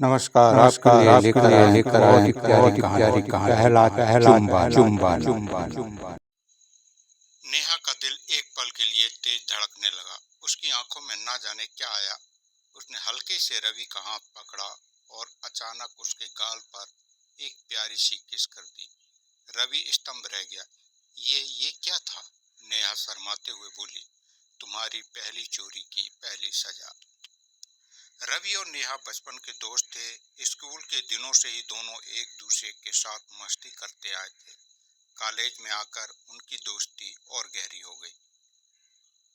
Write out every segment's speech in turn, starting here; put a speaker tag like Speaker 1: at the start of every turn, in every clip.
Speaker 1: नमस्कार, आपके लिए लेकर आए हैं एक प्यारी कहानी पहला चुम्बन।
Speaker 2: नेहा का दिल एक पल के लिए तेज धड़कने लगा। उसकी आंखों में ना जाने क्या आया। उसने हल्के से रवि का हाथ पकड़ा और अचानक उसके गाल पर एक प्यारी सी किस कर दी। रवि स्तंभ रह गया। ये क्या था? नेहा शर्माते हुए बोली, तुम्हारी पहली चोरी की पहली सजा। रवि और नेहा बचपन के दोस्त थे। स्कूल के दिनों से ही दोनों एक दूसरे के साथ मस्ती करते आए थे। कॉलेज में आकर उनकी दोस्ती और गहरी हो गई।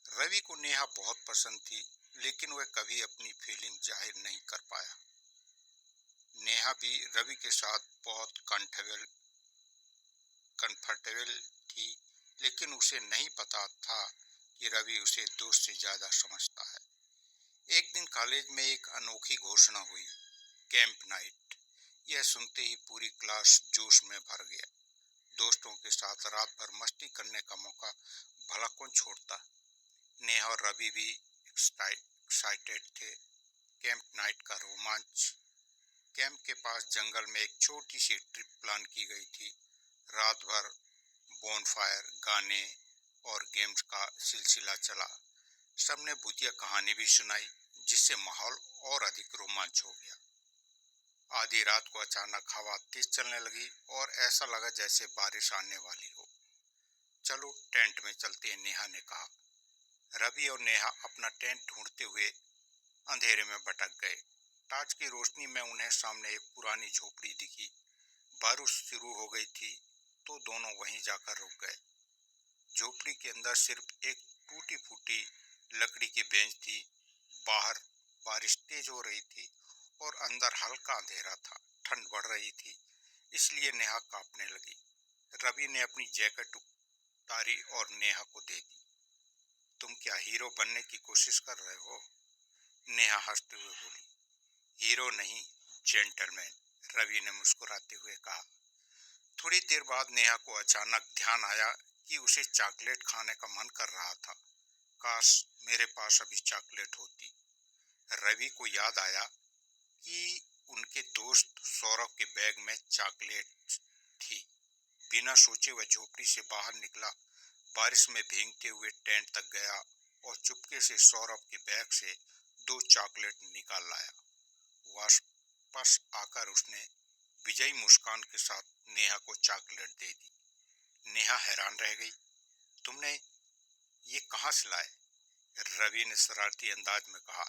Speaker 2: रवि को नेहा बहुत पसंद थी, लेकिन वह कभी अपनी फीलिंग जाहिर नहीं कर पाया। नेहा भी रवि के साथ बहुत कंफर्टेबल थी, लेकिन उसे नहीं पता था कि रवि उसे दोस्त से ज्यादा समझता है। एक दिन कॉलेज में एक अनोखी घोषणा हुई, कैंप नाइट। यह सुनते ही पूरी क्लास जोश में भर गया। दोस्तों के साथ रात भर मस्ती करने का मौका भला कौन छोड़ता। नेहा और रवि भी एक्साइटेड थे। कैंप नाइट का रोमांच। कैंप के पास जंगल में एक छोटी सी ट्रिप प्लान की गई थी। रात भर बोनफायर, गाने और गेम्स का सिलसिला चला। सबने भूतिया कहानी भी सुनाई, जिससे माहौल और अधिक रोमांच हो गया। आधी रात को अचानक हवा तेज चलने लगी और ऐसा लगा जैसे बारिश आने वाली हो। चलो टेंट में चलते हैं, नेहा ने कहा। रवि और नेहा अपना टेंट ढूंढते हुए अंधेरे में भटक गए। टॉर्च की रोशनी में उन्हें सामने एक पुरानी झोपड़ी दिखी। बारिश शुरू हो गई थी, तो दोनों वहीं जाकर रुक गए। झोपड़ी के अंदर सिर्फ एक टूटी फूटी लकड़ी की बेंच थी। बाहर बारिश तेज हो रही थी और अंदर हल्का अंधेरा था। ठंड बढ़ रही थी, इसलिए नेहा कांपने लगी। रवि ने अपनी जैकेट उतारी और नेहा को दे दी। तुम क्या हीरो बनने की कोशिश कर रहे हो? नेहा हंसते हुए बोली। हीरो नहीं, जेंटलमैन, रवि ने मुस्कुराते हुए कहा। थोड़ी देर बाद नेहा को अचानक ध्यान आया कि उसे चॉकलेट खाने का मन कर रहा था। काश मेरे पास अभी चॉकलेट होती। रवि को याद आया कि उनके दोस्त सौरभ के बैग में चॉकलेट थी। बिना सोचे वह झोपड़ी से बाहर निकला। बारिश में भीगते हुए टेंट तक गया और चुपके से सौरभ के बैग से 2 चॉकलेट निकाल लाया। वापस आकर उसने विजयी मुस्कान के साथ नेहा को चॉकलेट दे दी। नेहा हैरान रह गई। तुमने ये कहाँ से लाए? रवि ने शरारती अंदाज में कहा।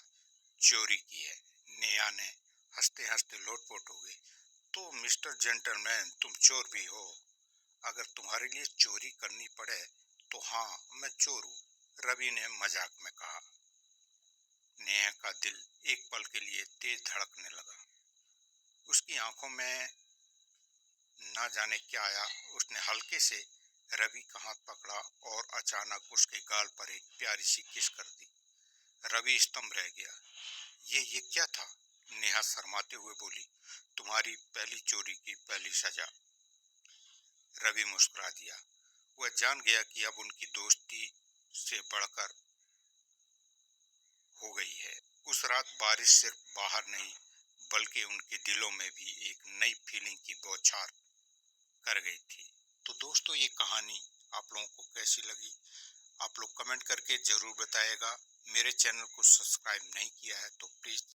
Speaker 2: चोरी की है। नेहा ने हंसते हंसते लोटपोट हो गई। तो मिस्टर जेंटलमैन, तुम चोर भी हो। अगर तुम्हारे लिए चोरी करनी पड़े तो हाँ, मैं चोर हूँ, रवि ने मजाक में कहा। नेहा का दिल एक पल के लिए तेज धड़कने लगा। उसकी आंखों में ना जाने क्या आया। उसने हल्के से रवि का हाथ पकड़ा और अचानक उसके गाल पर एक प्यारी सी किस कर दी। रवि स्तंभ रह गया। ये क्या था? नेहा शर्माते हुए बोली, तुम्हारी पहली चोरी की पहली सजा। रवि मुस्कुरा दिया। वह जान गया कि अब उनकी दोस्ती से बढ़कर हो गई है। उस रात बारिश सिर्फ बाहर नहीं, बल्कि उनके दिलों में भी एक नई फीलिंग की बौछार कर गई थी। तो दोस्तों, ये कहानी आप लोगों को कैसी लगी? आप लोग कमेंट करके जरूर बताइएगा। मेरे चैनल को सब्सक्राइब नहीं किया है तो प्लीज